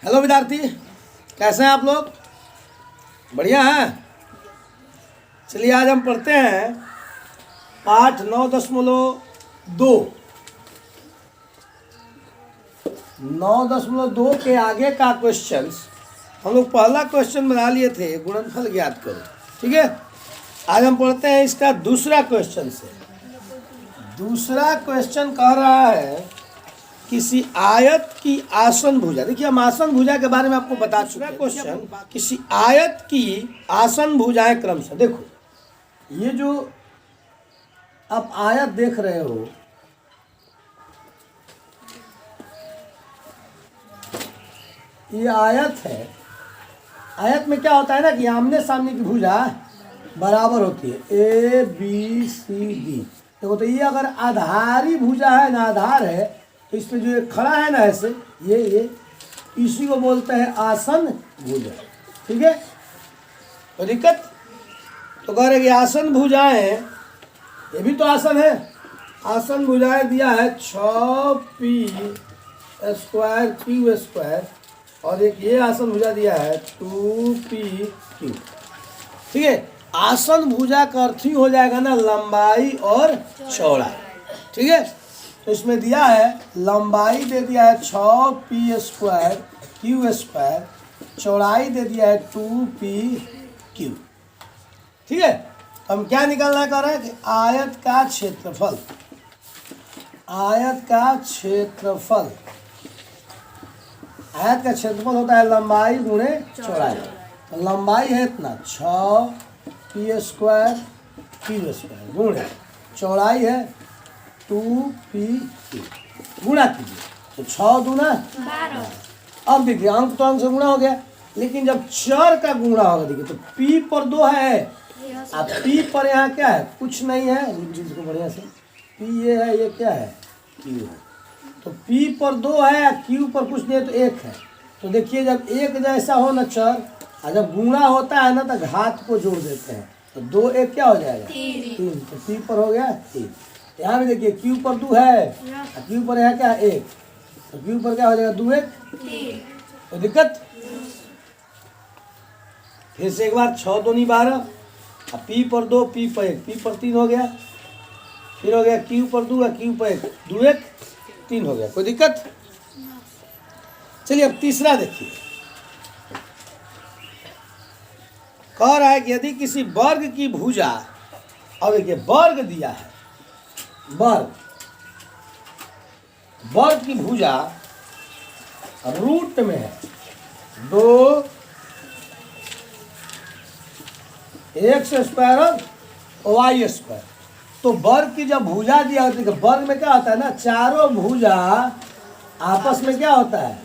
Hello विद्यार्थी, कैसे हैं आप लोग? बढ़िया हैं। चलिए आज हम पढ़ते हैं पाठ 9.2 9.2 के आगे का क्वेश्चंस हम लोग पहला क्वेश्चन बना लिए थे, गुणनफल ज्ञात करो। ठीक है, आज हम पढ़ते हैं इसका दूसरा क्वेश्चन से। दूसरा क्वेश्चन कह रहा है किसी आयत की आसन भुजा। देखिए, हम आसन भुजा के बारे में आपको बता चुके हैं। क्वेश्चन किसी आयत की आसन भुजाएं क्रमशः। देखो, ये जो आप आयत देख रहे हो, ये आयत है। आयत में क्या होता है ना कि आमने सामने की भुजा बराबर होती है, ए बी सी डी। देखो, तो ये अगर आधारी भुजा है ना, आधार है, तो इसमें जो एक खड़ा है ना ऐसे, ये इसी को बोलते हैं आसन भुजा। ठीक है, तो दिक्कत तो कह रहे कि आसन भुजाएं, ये भी तो आसन है। आसन भुजाएं दिया है 6p² q², और एक ये आसन भुजा दिया है 2pq। ठीक है, आसन भुजा का अर्थ ही हो जाएगा ना लंबाई और चौड़ाई। ठीक है, तो इसमें दिया है लंबाई दे दिया है 6p² q², चौड़ाई दे दिया है 2pq। ठीक है, तो हम क्या निकालना कर रहे हैं कि आयत का क्षेत्रफल। आयत का क्षेत्रफल, आयत का क्षेत्रफल होता है लंबाई गुणे चौड़ाई। तो लंबाई है इतना 6p² q² गुणे चौड़ाई है 2pq। गुणा कीजिए तो 6 दूना 12। अब देखिए, अंक तो अंक से गुणा हो गया, लेकिन जब चर का गुणा होगा, देखिए तो p पर 2 है, अब p पर यहाँ क्या है, कुछ नहीं है। इसको बढ़िया से, p ये है, ये क्या है, q है। तो p पर 2 है, q पर कुछ नहीं है, तो 1 है। तो देखिए, जब एक जैसा हो ना चर, और जब गुणा होता है ना, तो घात को जोड़ देते हैं, तो 2 1 क्या हो जाएगा, 3। तो p पर हो गया 3। यहाँ भी देखिए q पर 2 है, q पर यहाँ क्या है 1, तो q पर क्या हो जाएगा 2 1 3। तो दिक्कत फिर से एक बार, 6 दूनी 12, अब p पर 2, p पर 1, p पर 3 हो गया, फिर हो गया q पर 2, q पर 1, 2 1 3 हो गया। कोई दिक्कत? चलिए अब तीसरा देखिए, कह रहा है कि यदि किसी वर्ग की भुजा, और देखिए वर्ग दिया है, वर्ग की भुजा रूट में है 2 x² और y²। तो वर्ग की जब भुजा दिया होती है, वर्ग में क्या होता है ना, चारों भुजा आपस में क्या होता है,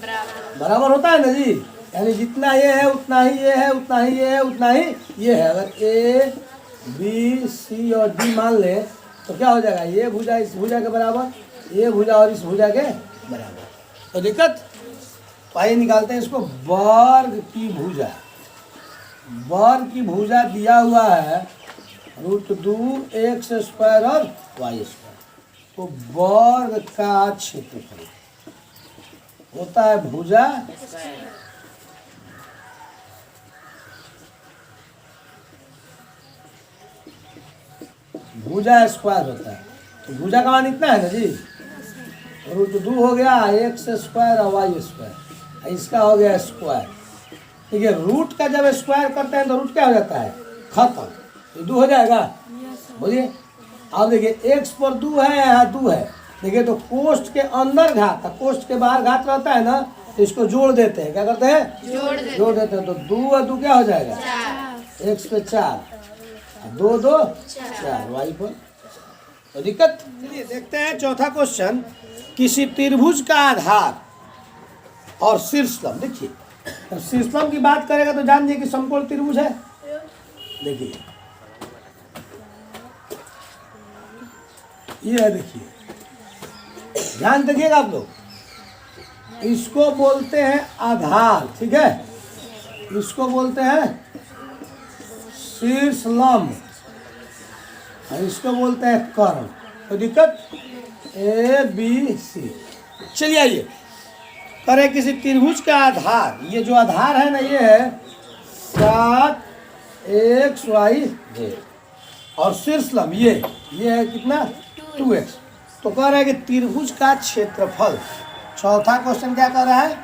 बराबर होता है ना जी। यानी जितना ये है उतना ही ये है, उतना ही ये है, उतना ही ये है। अगर a b c और d मान ले, तो क्या हो जाएगा, ये भुजा इस भुजा के बराबर, ये भुजा और इस भुजा के बराबर। तो दिक्कत, तो आइए निकालते हैं इसको। वर्ग की भुजा, वर्ग की भुजा दिया हुआ है √2 x² और y²। तो वर्ग का क्षेत्रफल होता है भुजा स्क्वायर होता है। तो भुजा का मान इतना है ना जी, √2 हो गया x² और y², इसका हो गया स्क्वायर। ठीक है, रूट का जब स्क्वायर करते हैं तो रूट क्या हो जाता है, खत्म, तो 2 हो जाएगा। बोलिए, अब देखिए x पर 2 है, यहाँ 2 है। देखिए, तो कोष्ठ के अंदर घात, कोष्ठ के बाहर घात रहता है ना, तो इसको जोड़ देते हैं। क्या करते हैं, जोड़ देते हैं। तो 2 और 2 क्या हो जाएगा, x पे 4, 2 2 4 y पर। तो दिक्कत। चलिए देखते हैं चौथा क्वेश्चन। किसी त्रिभुज का आधार और शीर्षलंब। देखिए, तो शीर्षलंब की बात करेगा तो जान दीजिए कि समकोण त्रिभुज है। देखिए ये है, देखिए ध्यान देखिएगा आप लोग, इसको बोलते हैं आधार। ठीक है, इसको बोलते हैं शीर्षलंब, इसको बोलते हैं कर्ण। तो दिक्कत, a b c। चलिए आइए, पर है किसी त्रिभुज का आधार, ये जो आधार है ना ये है 7xy और शीर्षलंब ये है कितना 2x। तो कह रहा है कि त्रिभुज का क्षेत्रफल। चौथा क्वेश्चन क्या कह रहा है,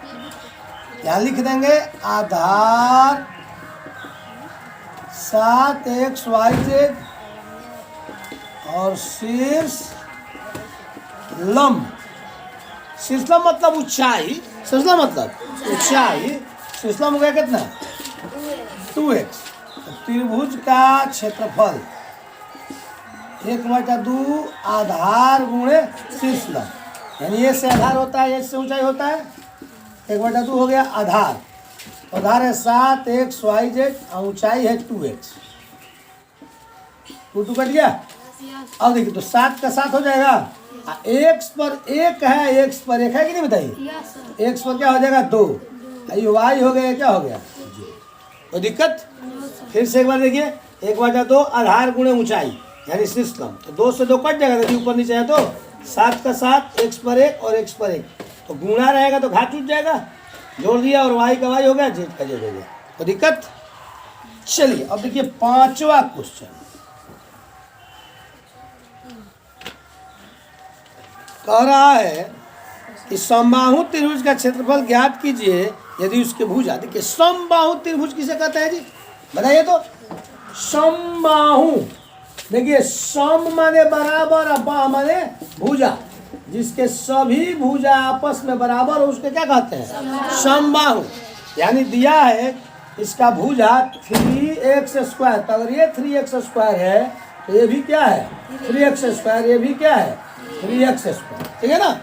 यहाँ लिख देंगे आधार 7xyz और शीर्ष लंब। शीर्षलंब मतलब ऊंचाई, शीर्षलंब मतलब ऊंचाई, शीर्षलंब हो गया कितना 2x। तो त्रिभुज का क्षेत्रफल 1/2 आधार गुणे शीर्षलंब, यानी ये से आधार होता है, ये से ऊंचाई होता है, 1/2 हो गया आधार। आधार है 7xyz और ऊंचाई है 2x। 2 कट गया। अब देखिए तो 7 का 7 हो जाएगा, x पर 1 है, x पर 1 है कि नहीं बताइए, x पर क्या हो जाएगा 2, ये y हो गया, क्या हो गया तो दिक्कत। फिर से एक बार देखिए 1/2 आधार गुणे ऊंचाई यानी शीर्षलंब, तो 2 से 2 कट जाएगा, यदि ऊपर नीचे है तो 7 का 7 x पर 1 और x पर 1, तो गुणा रहेगा तो घात टूट जाएगा, जोड़ दिया और y का y हो गया, z का z हो गया, तो दिक्कत। चलिए अब देखिए पांचवा क्वेश्चन कह रहा है कि समबाहु त्रिभुज का क्षेत्रफल ज्ञात कीजिए यदि उसके भुजा। देखिए समबाहु त्रिभुज किसे कहते हैं जी, बताइए तो। समबाहु, देखिए सम माने बराबर और बाह माने भुजा, जिसके सभी भुजा आपस में बराबर हो उसके क्या कहते हैं समबाहु। यानी दिया है इसका भुजा 3x², तो अगर ये 3x² है तो ये भी क्या है 3x², ये भी क्या है 3x², ठीक है ना।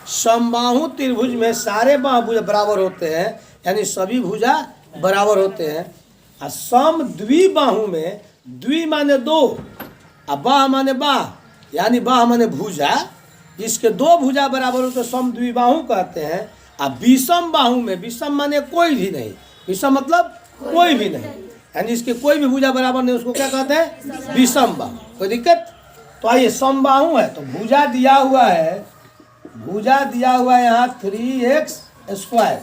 समबाहु त्रिभुज में सारे बाहु भुजा बराबर होते हैं, यानी सभी भुजा बराबर होते हैं। और सम द्विबाहु में द्वि माने 2 और बाह माने बाह, यानी बाह माने भुजा, जिसके 2 भुजा बराबर हो तो सम द्विबाहु कहते हैं। और विषम बाहु में, विषम माने कोई भी नहीं, विषम मतलब कोई भी नहीं, यानी इसके कोई भी भुजा बराबर नहीं, उसको क्या कहते हैं विषम बाहु। कोई दिक्कत। तो आइए समबाहु है तो भुजा दिया हुआ है, भुजा दिया हुआ है यहाँ 3x²।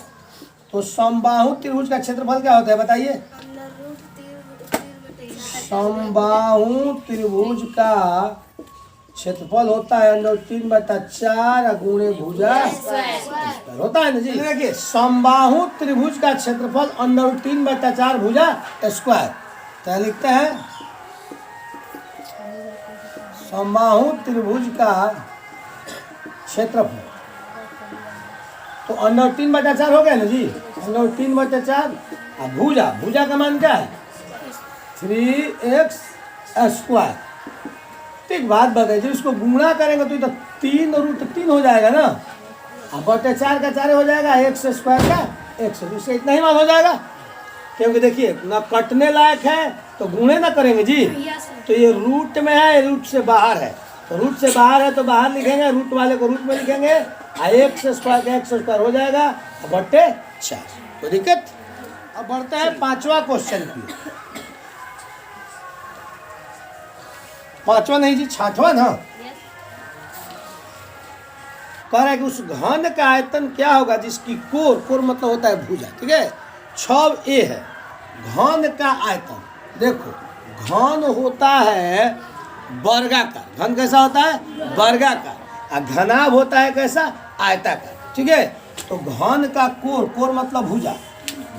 तो समबाहु त्रिभुज का क्षेत्रफल क्या होता है बताइए। समबाहु त्रिभुज का क्षेत्रफल होता है 3/4 गुणे भुजा होता है ना जी। देखिए समबाहु त्रिभुज का क्षेत्रफल 3/4 भुजा स्क्वायर। क्या लिखते हैं समबाहु त्रिभुज का क्षेत्रफल, तो 3/4 हो गया ना जी, 3/4 और भुजा, भुजा का मान क्या है 3x²। ठीक बात बताइए, जब इसको गुणा करेंगे तो 3√3 हो जाएगा ना, और बटे 4 का 4 हो जाएगा, x² का x, तो इससे इतना ही मान हो जाएगा। क्योंकि देखिए ना कटने लायक है तो गुणे ना करेंगे जी, तो ये रूट में है, रूट से बाहर है, तो रूट से बाहर है तो बाहर लिखेंगे, रूट वाले को रूट में लिखेंगे, x² का x² हो जाएगा बटे 4। कोई दिक्कत। अब बढ़ते हैं पांचवा क्वेश्चन की। पांचवा नहीं जी, छठवा ना। कह रहा है कि उस घन का आयतन क्या होगा जिसकी कोर मतलब होता है भुजा, ठीक है, 6a है। घन का आयतन देखो, घन होता है वर्गाकार, घन कैसा होता है वर्गाकार, और घनाभ होता है कैसा आयताकार, ठीक है। तो घन का कोर मतलब भुजा,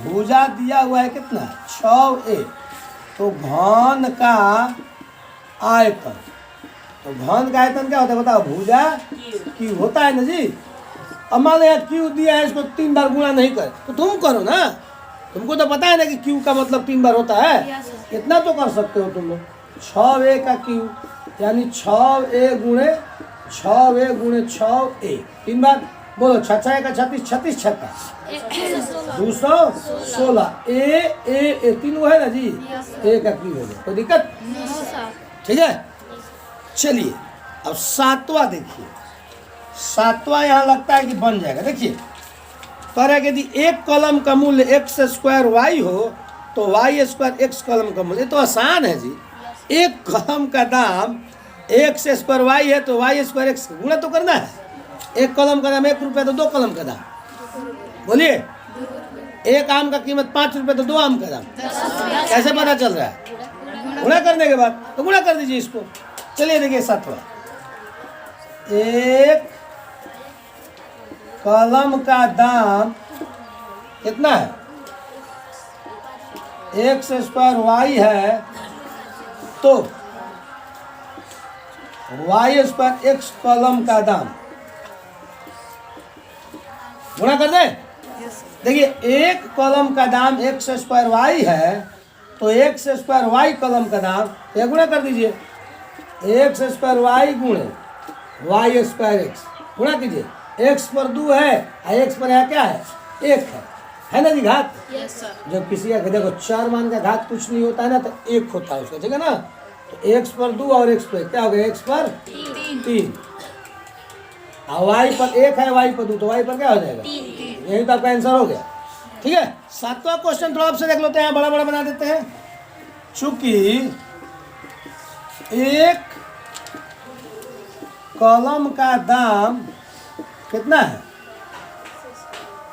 भुजा दिया हुआ है कितना 6a। तो घन का आयतन, तो घन का आयतन क्या होता है बताओ, भुजा क्यू होता है ना जी। अब मान लो क्यू दिया है, इसको 3 बार गुणा नहीं कर तो तुम करो ना, तुमको तो पता है ना कि क्यू का मतलब 3 बार होता है, इतना तो कर सकते हो तुम लोग। 6a का क्यू यानी 6a गुणे 6a 3 बार बोलो, 6 का 36, 36 छक्का 216 ए 3 वो है ना जी, a का क्यू हो गया। कोई दिक्कत, ठीक है। चलिए अब सातवां देखिए, सातवां यहाँ लगता है कि बन जाएगा। देखिए कह रहा है कि यदि एक कॉलम का मूल्य x² y हो तो y² x कॉलम का मूल्य, तो आसान है जी। एक कॉलम का दाम x² y है तो y² x गुणा तो करना है। एक कॉलम का दाम 1 रुपया तो 2 कॉलम का दाम, बोलिए। एक आम का कीमत 5 रुपये, तो 2 आम का दाम कैसे पता चल रहा है? गुणा करने के बाद। तो गुणा कर दीजिए इसको। चलिए देखिए 7वां, एक कलम का दाम कितना है? x स्क्वायर y है, तो y स्क्वायर x कलम का दाम गुणा कर दें। देखिए एक कलम का दाम x स्क्वायर y है, तो x स्क्वायर y कलम का दाम, ये गुणा कर दीजिए। x स्क्वायर y गुणे y स्क्वायर x गुणा कीजिए। x पर 2 है और x पर है क्या है? 1 है ना जी घात। Yes sir. जब किसी का देखो 4 मान का घात कुछ नहीं होता है ना, तो 1 होता है उसका, ठीक है ना। तो x पर 2 और x पर क्या हो गया? x पर 3 और y पर 1 है, y पर 2, तो y पर क्या हो जाएगा? 3। यही तो आपका आंसर हो गया। ठीक है। 7वां क्वेश्चन थोड़ा आपसे देख लेते हैं, बड़ा बड़ा बना देते हैं। चूंकि एक कलम का दाम कितना है?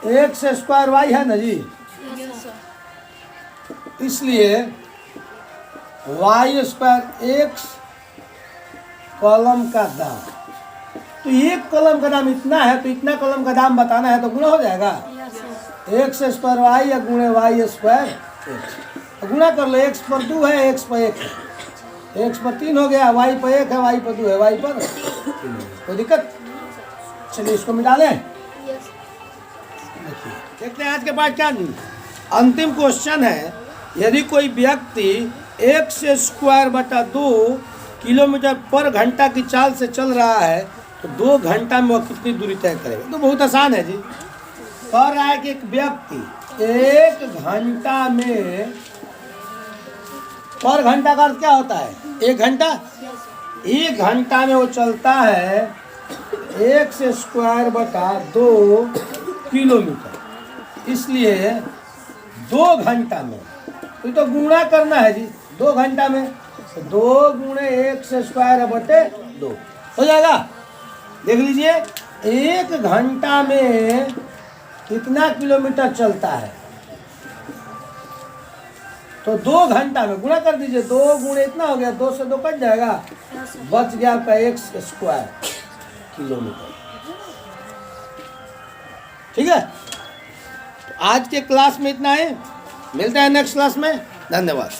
x स्क्वायर y है ना जी, यस सर। इसलिए y स्क्वायर x कलम का दाम, तो एक कलम का दाम इतना है, तो इतना कलम का दाम बताना है, तो गुणा हो जाएगा। x स्क्वायर y या गुणे y स्क्वायर x, गुणा कर लो। x पर 2 है, x पर 1 है, x पर 3 हो गया, y पर 1 है, y पर 2 है, y पर 3 है। कोई दिक्कत? चलिए इसको मिटा लें। देखिए देखते हैं आज के बाद क्या नहीं। अंतिम क्वेश्चन है, यदि कोई व्यक्ति x स्क्वायर बटा 2 किलोमीटर पर घंटा की चाल से चल रहा है, तो 2 घंटा में वह कितनी दूरी तय करेगा? तो बहुत आसान है जी। कह रहा है कि एक व्यक्ति 1 घंटा में, पर घंटा का अर्थ क्या होता है? 1 घंटा। 1 घंटा में वो चलता है x स्क्वायर बटा 2 किलोमीटर, इसलिए 2 घंटा में, तो गुणा करना है जी 2 घंटा में, तो 2 गुणे x स्क्वायर बटे 2 हो जाएगा। देख लीजिए 1 घंटा में कितना किलोमीटर चलता है, तो 2 घंटा में गुणा कर दीजिए। 2 गुणे इतना हो गया, 2 से 2 कट जाएगा, बच गया आपका x स्क्वायर किलोमीटर। ठीक है। तो आज के क्लास में इतना है, मिलते हैं नेक्स्ट क्लास में। धन्यवाद।